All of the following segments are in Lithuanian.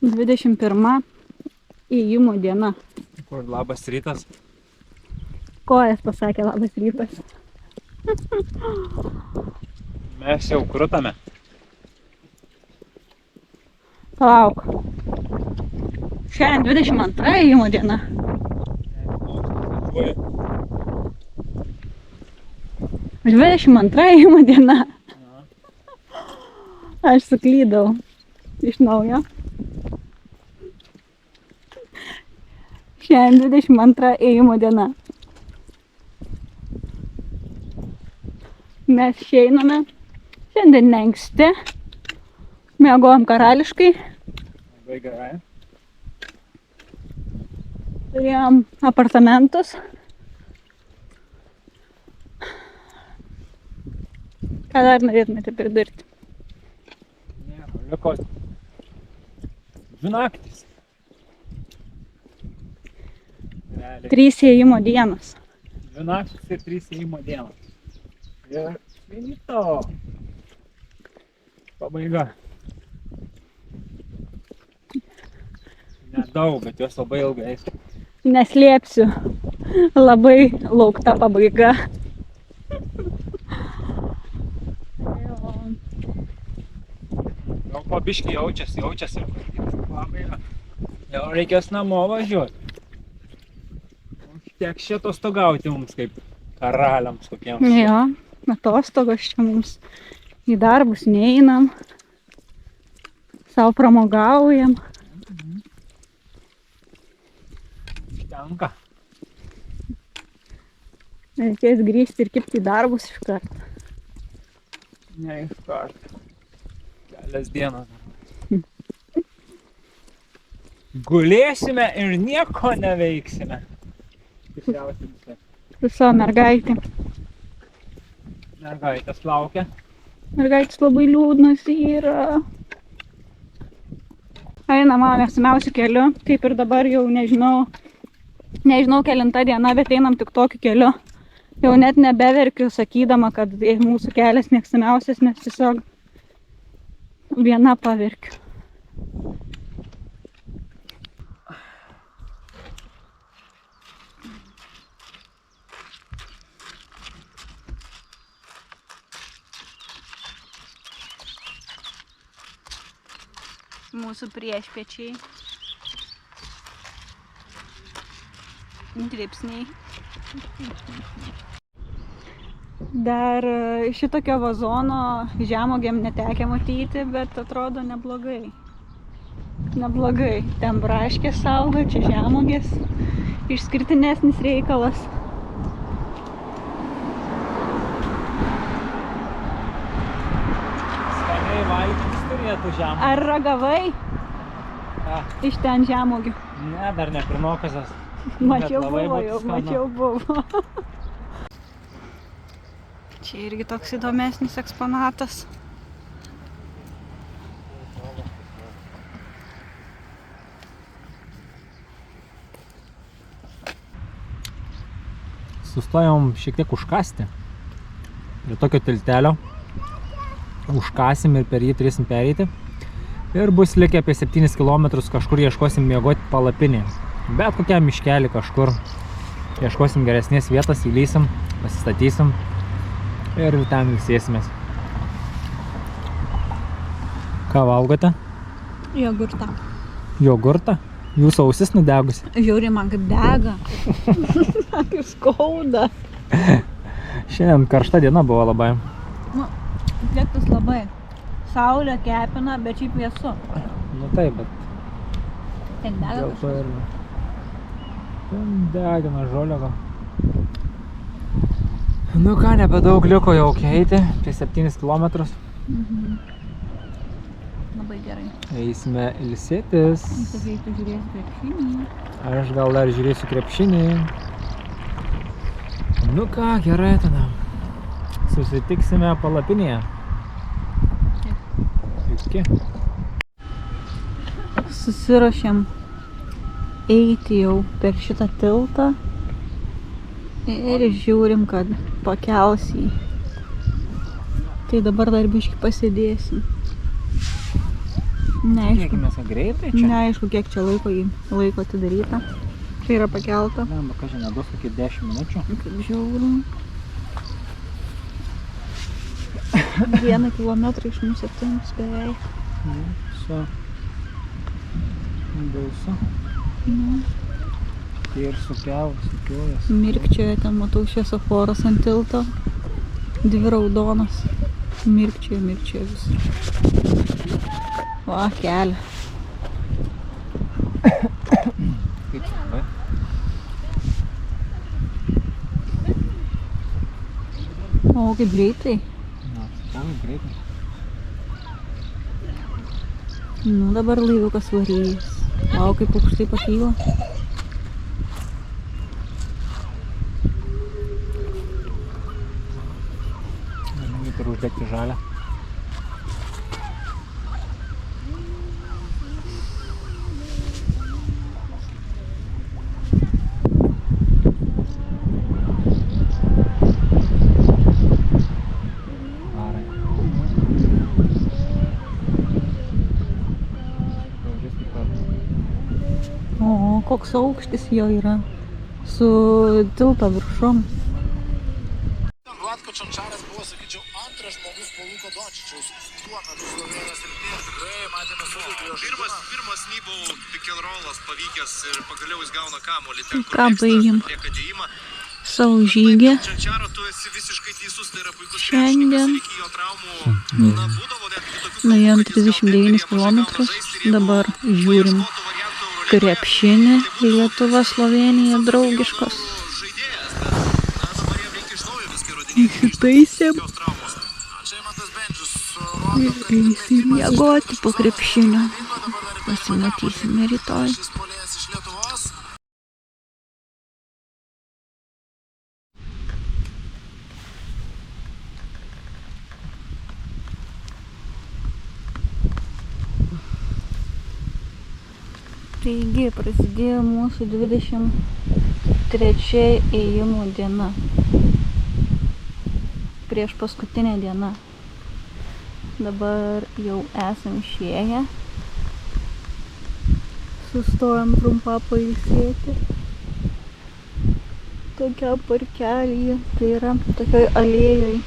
21 įėjimo diena. Kur labas rytas. Kojas pasakė labas rytas. Mes jau krutame. Palauk. Šiandien 22 įėjimo diena. 22 įėjimo diena. Aš suklydau. Iš naujo. Šiandien 22 įėjimo diena. Mes išeiname. Šiandien neanksti. Miegojom karališkai. Labai gerai. Turėjom apartamentus. Ką dar norėtumėte pridurti? Liko 2 naktis. 3 įėjimo dienos. 2 naktis ir 3 įėjimo dienos. Ir finito. Pabaiga. Nedaug, bet jos labai ilgai. Neslėpsiu. Labai laukta pabaiga. Jau po biškį jaučiasi. Pabaiga. Jau reikės namo važiuoti. Tiek šito stogauti mums kaip karaliams kokiems. Jo, atostogos čia mums į darbus neeinam. Sau pramogaujam. Tenka. Reikės grįžti ir kibti į darbus iš karto. Ne iš karto. Kelias dienas. Gulėsime ir nieko neveiksime. Tikriausiai visai. Su savo mergaitė. Mergaitės laukia. Mergaitės labai liūdnas yra. Einam mėgstamiausiu keliu. Kaip ir dabar jau nežinau kelinta diena, bet einam tik tokiu keliu. Jau net nebeverkiu sakydama, kad mūsų kelias mėgstamiausias, nes tiesiog viena paverkiu. Mūsų priešpiečiai. Dripsniai. Dar šitokio vazono žemuogėm netekę matyti, bet atrodo neblogai. Neblogai. Ten braškės auga, čia žemuogės. Išskirtinesnis reikalas. Skaniai valgytis turėtų žemuogės. Ar ragavai iš ten žemuogių? Ne, dar neprinokasas. Mačiau buvo jau, mačiau buvo. Čia irgi toks įdomesnis eksponatas. Sustojom šiek tiek užkasti. Prie tokio tiltelio. Užkasim ir per jį turėsim pereiti. Ir bus likę apie 7 km kažkur ieškosim miegoti palapinėje. Bet kokiam miškelį kažkur. Ieškosim geresnės vietos, įlysim, pasistatysim. Ir ten ilsėsimės. Ką valgote? Jogurtą. Jogurtą? Jūsų ausis nudegusi? Žiūri, man kaip dega. Man kaip skauda. Šiandien karšta diena buvo labai. Nu, lėktus labai. Saulė kepina, bet šiaip vėsu. Nu taip, bet Ten dega dėl to ir ten degina žolę. Nu ką, nebedaug liko jau eiti, apie 7 km. Labai gerai. Eisime ilsėtis. Sakai, tu žiūrėsi krepšinį. Aš gal dar žiūrėsiu krepšinį. Nu ką, gerai tada. Susitiksime palapinėje. Iki. Susiruošėm eiti jau per šitą tiltą. Ir žiūrim, kad pakels jį. Tai dabar dar biškį pasėdėsim. Neaišku. Tikėkimės, kad greitai čia. Neaišku, kiek čia laiko atidaryta. Čia yra pakelta. Ne, ką žinai, duos kokį 10 minučių. Kaip žiauru. 1 kilometrą iš mūsų atims beveik. Su bausu. Ir sukiojas. Mirkčioja, ten matau šviesoforas ant tilto. 2 raudonas. Mirkčioja visur. Va, kelią. Kaip čia? O, kaip greitai. Na, sakau, greitai. Nu, dabar laivukas varys. Vau, kaip aukštai pakyla. Turiu uždegti žalę. O, koks aukštis jo yra. Su tilto viršum. Vlatko Čančaras buvo, sakyčiau, antras žmogus po Luko Dončičiaus. Tuo metu Slovėnijos rinktinės tikrai matėme sudėtį jo žaidimą. Pirmas Nybau pick and rollas pavykęs ir pagaliau jis gauna kamuolį ten, kur Ką baigėm? atlieka dėjimą. Savo žygį. Čančaro, tu esi visiškai teisus, tai yra puikus Šiandien. krepšininkas ir iki jo traumų. Na, būdavo netgi tokių Nuėjom kad jis gal 39 net kilometrus. mažai žaist ir Dabar jeigu žiūrim ieškotų variantų Eurolygoje, krepšinį. tai būtų Lietuva, Slovenija, draugiškos. žaidėjas, bet na, dabar jam reikia iš naujo viską įrodinėti. Įsitaisėm. Jokios traumos. Žeimantas Bendžius rodo, Ir eisim miegoti po krepšinio. Pasimatysime rytoj. šis puolėjas iš Lietuvos. Taigi, prasidėjo mūsų 23 ėjimo diena. Prieš paskutinę dieną. Dabar jau esam išėję. Sustojom trumpą pailsėti. Tokia parkelyje, tai yra tokioj alėjoj.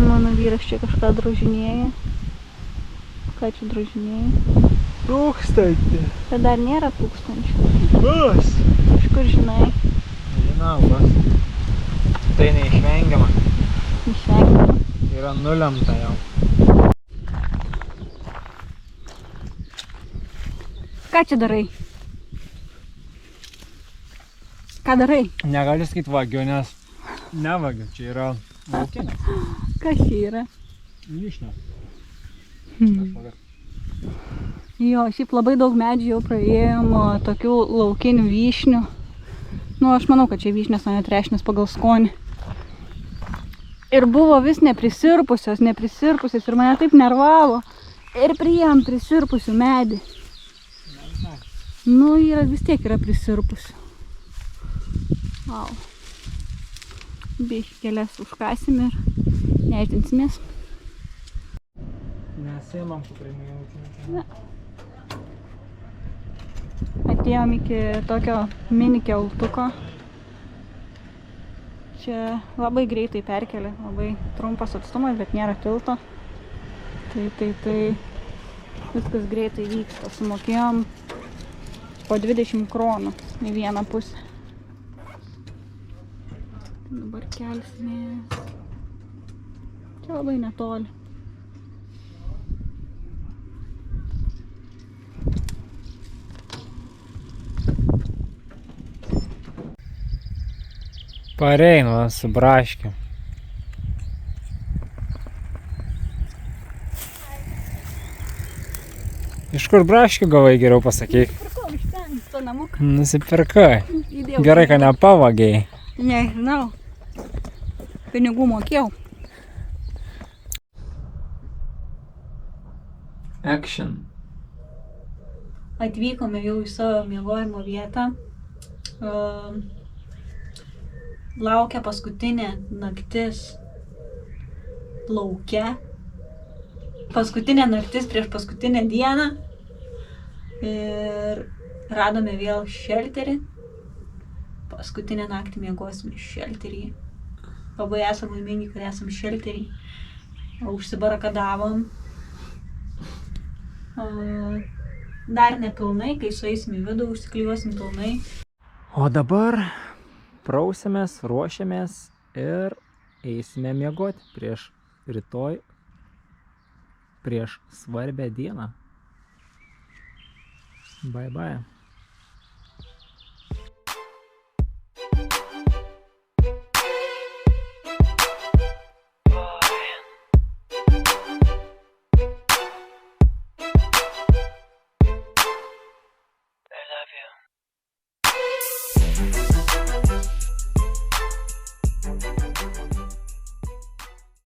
Mano vyras čia kažką drožinėja. Ką čia drožinėja? Tūkstantį. Bet dar nėra 1000. Bus. Iš kur žinai? Žinau, bus. Tai neišvengiama. Išvengiama. Yra nulemta jau. Ką čia darai? Ką darai? Negali sakyti vagiu, nes nevagiu. Čia yra laukinė. Kas čia yra? Vyšnia. Jo, šiaip labai daug medžių jau praėjom, tokių laukinių vyšnių. Nu, aš manau, kad čia vyšnės, o ne trešnės pagal skonį. Ir buvo vis neprisirpusios ir mane taip nervavo. Ir priėjom prisirpusių medį. Nu, vis tiek yra prisirpusių. Vau. Biškį kelias užkasim ir neištinsimės. Nesimam kuprinių jaučių. Ne. Atėjom iki tokio mini keltuko. Čia labai greitai perkelė, labai trumpas atstumas, bet nėra tilto. Tai viskas greitai vyksta. Sumokėjom po 20 kronų į vieną pusę. Dabar kelsimės. Čia labai netoli. Pareinu su braškiu. Iš kur braškių gavai, geriau pasakyk? Pirkau iš ten, to namuką. Nusipirkai. Įdėjau. Gerai, kad nepavagiai. Nežinau. Pinigų mokėjau. Action. Atvykome jau į savo miegojimo vietą. Laukia paskutinė naktis lauke. Paskutinė naktis prieš paskutinę dieną. Ir radome vėl šelterį. Paskutinę naktį miegosime šelterį. Labai esam laimingi, kad esam šelterį. Užsibarakadavom. Dar nepilnai, kai sueisim į vidų, užsiklijuosim pilnai. O dabar prausimės, ruošiamės ir eisime miegoti prieš rytoj, prieš svarbę dieną. Bye bye.